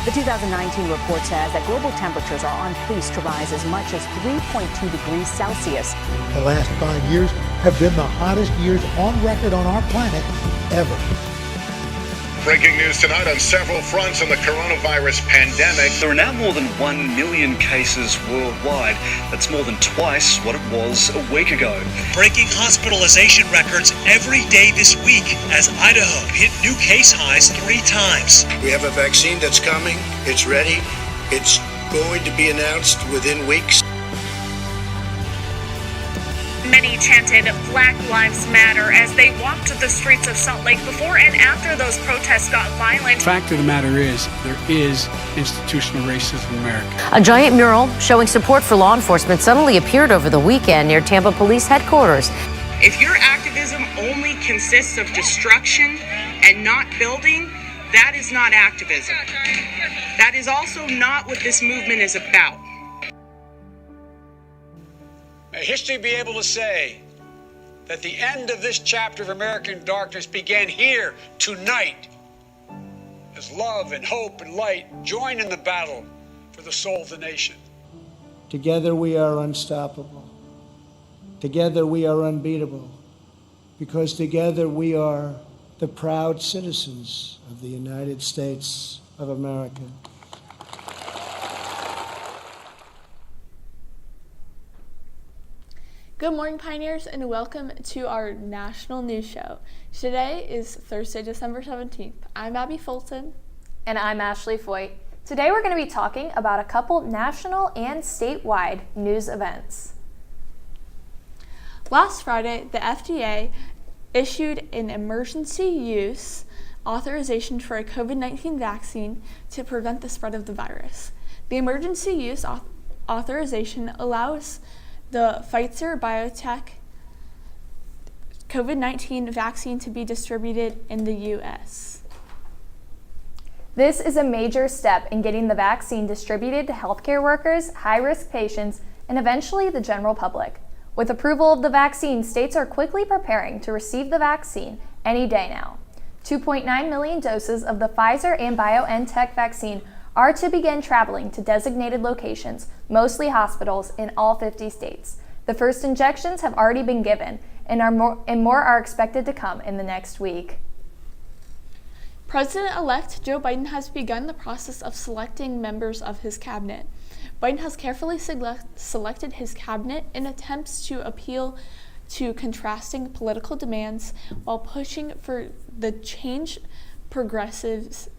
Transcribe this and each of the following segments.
The 2019 report says that global temperatures are on pace to rise as much as 3.2 degrees Celsius. The last 5 years have been the hottest years on record on our planet ever. Breaking news tonight on several fronts on the coronavirus pandemic. There are now more than 1 million cases worldwide. That's more than twice what it was a week ago. Breaking hospitalization records every day this week as Idaho hit new case highs 3 times. We have a vaccine that's coming. It's ready. It's going to be announced within weeks. Many chanted Black Lives Matter as they walked the streets of Salt Lake before and after those protests got violent. The fact of the matter is, there is institutional racism in America. A giant mural showing support for law enforcement suddenly appeared over the weekend near Tampa Police Headquarters. If your activism only consists of destruction and not building, that is not activism. That is also not what this movement is about. May history be able to say that the end of this chapter of American darkness began here tonight, as love and hope and light join in the battle for the soul of the nation. Together we are unstoppable. Together we are unbeatable. Because together we are the proud citizens of the United States of America. Good morning, Pioneers, and welcome to our national news show. Today is Thursday, December 17th. I'm Abby Fulton. And I'm Ashley Foyt. Today we're going to be talking about a couple national and statewide news events. Last Friday, the FDA issued an emergency use authorization for a COVID-19 vaccine to prevent the spread of the virus. The emergency use authorization allows the Pfizer-BioNTech COVID-19 vaccine to be distributed in the U.S. This is a major step in getting the vaccine distributed to healthcare workers, high-risk patients, and eventually the general public. With approval of the vaccine, states are quickly preparing to receive the vaccine any day now. 2.9 million doses of the Pfizer and BioNTech vaccine are to begin traveling to designated locations, mostly hospitals, in all 50 states. The first injections have already been given, and more are expected to come in the next week. President-elect Joe Biden has begun the process of selecting members of his cabinet. Biden has carefully selected his cabinet in attempts to appeal to contrasting political demands while pushing for the change progressives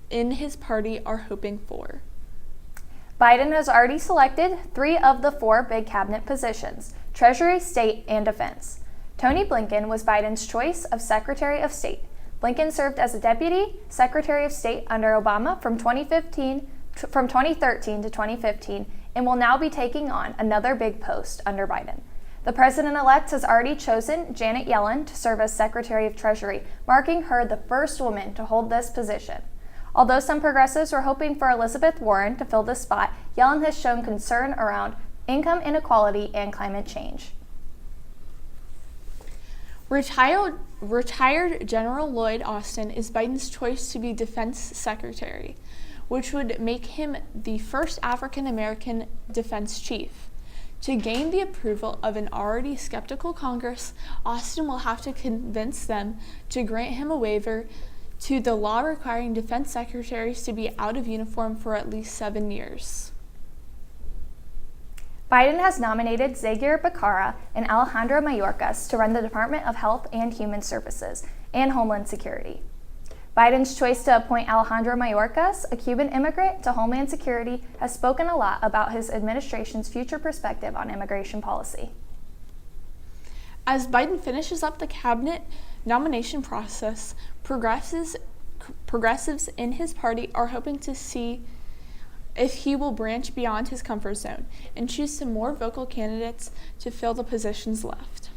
in his party are hoping for. Biden has already selected 3 of the 4 big cabinet positions: Treasury, State, and Defense. Tony Blinken was Biden's choice of Secretary of State. Blinken served as a Deputy Secretary of State under Obama from 2013 to 2015 and will now be taking on another big post under Biden. The president-elect has already chosen Janet Yellen to serve as Secretary of Treasury, marking her the first woman to hold this position. Although some progressives were hoping for Elizabeth Warren to fill this spot, Yellen has shown concern around income inequality and climate change. Retired General Lloyd Austin is Biden's choice to be Defense Secretary, which would make him the first African-American defense chief. To gain the approval of an already skeptical Congress, Austin will have to convince them to grant him a waiver to the law requiring defense secretaries to be out of uniform for at least 7 years. Biden has nominated Xavier Becerra and Alejandro Mayorkas to run the Department of Health and Human Services and Homeland Security. Biden's choice to appoint Alejandro Mayorkas, a Cuban immigrant, to Homeland Security has spoken a lot about his administration's future perspective on immigration policy. As Biden finishes up the cabinet nomination process, progressives in his party are hoping to see if he will branch beyond his comfort zone and choose some more vocal candidates to fill the positions left.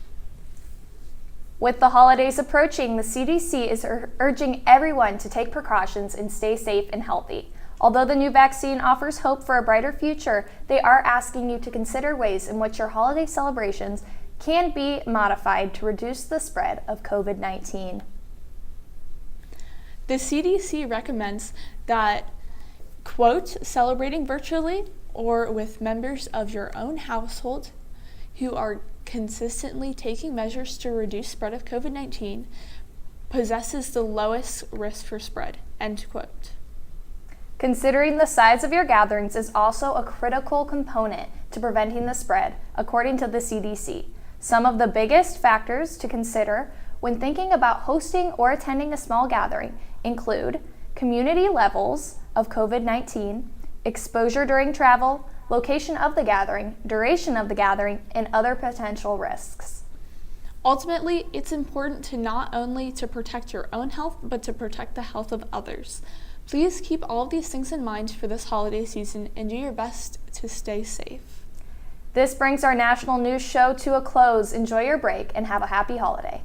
With the holidays approaching, the CDC is urging everyone to take precautions and stay safe and healthy. Although the new vaccine offers hope for a brighter future, they are asking you to consider ways in which your holiday celebrations can be modified to reduce the spread of COVID-19. The CDC recommends that, quote, celebrating virtually or with members of your own household who are consistently taking measures to reduce spread of COVID-19 possesses the lowest risk for spread, end quote. Considering the size of your gatherings is also a critical component to preventing the spread, according to the CDC. Some of the biggest factors to consider when thinking about hosting or attending a small gathering include community levels of COVID-19, exposure during travel, location of the gathering, duration of the gathering, and other potential risks. Ultimately, it's important to not only to protect your own health, but to protect the health of others. Please keep all of these things in mind for this holiday season and do your best to stay safe. This brings our national news show to a close. Enjoy your break and have a happy holiday.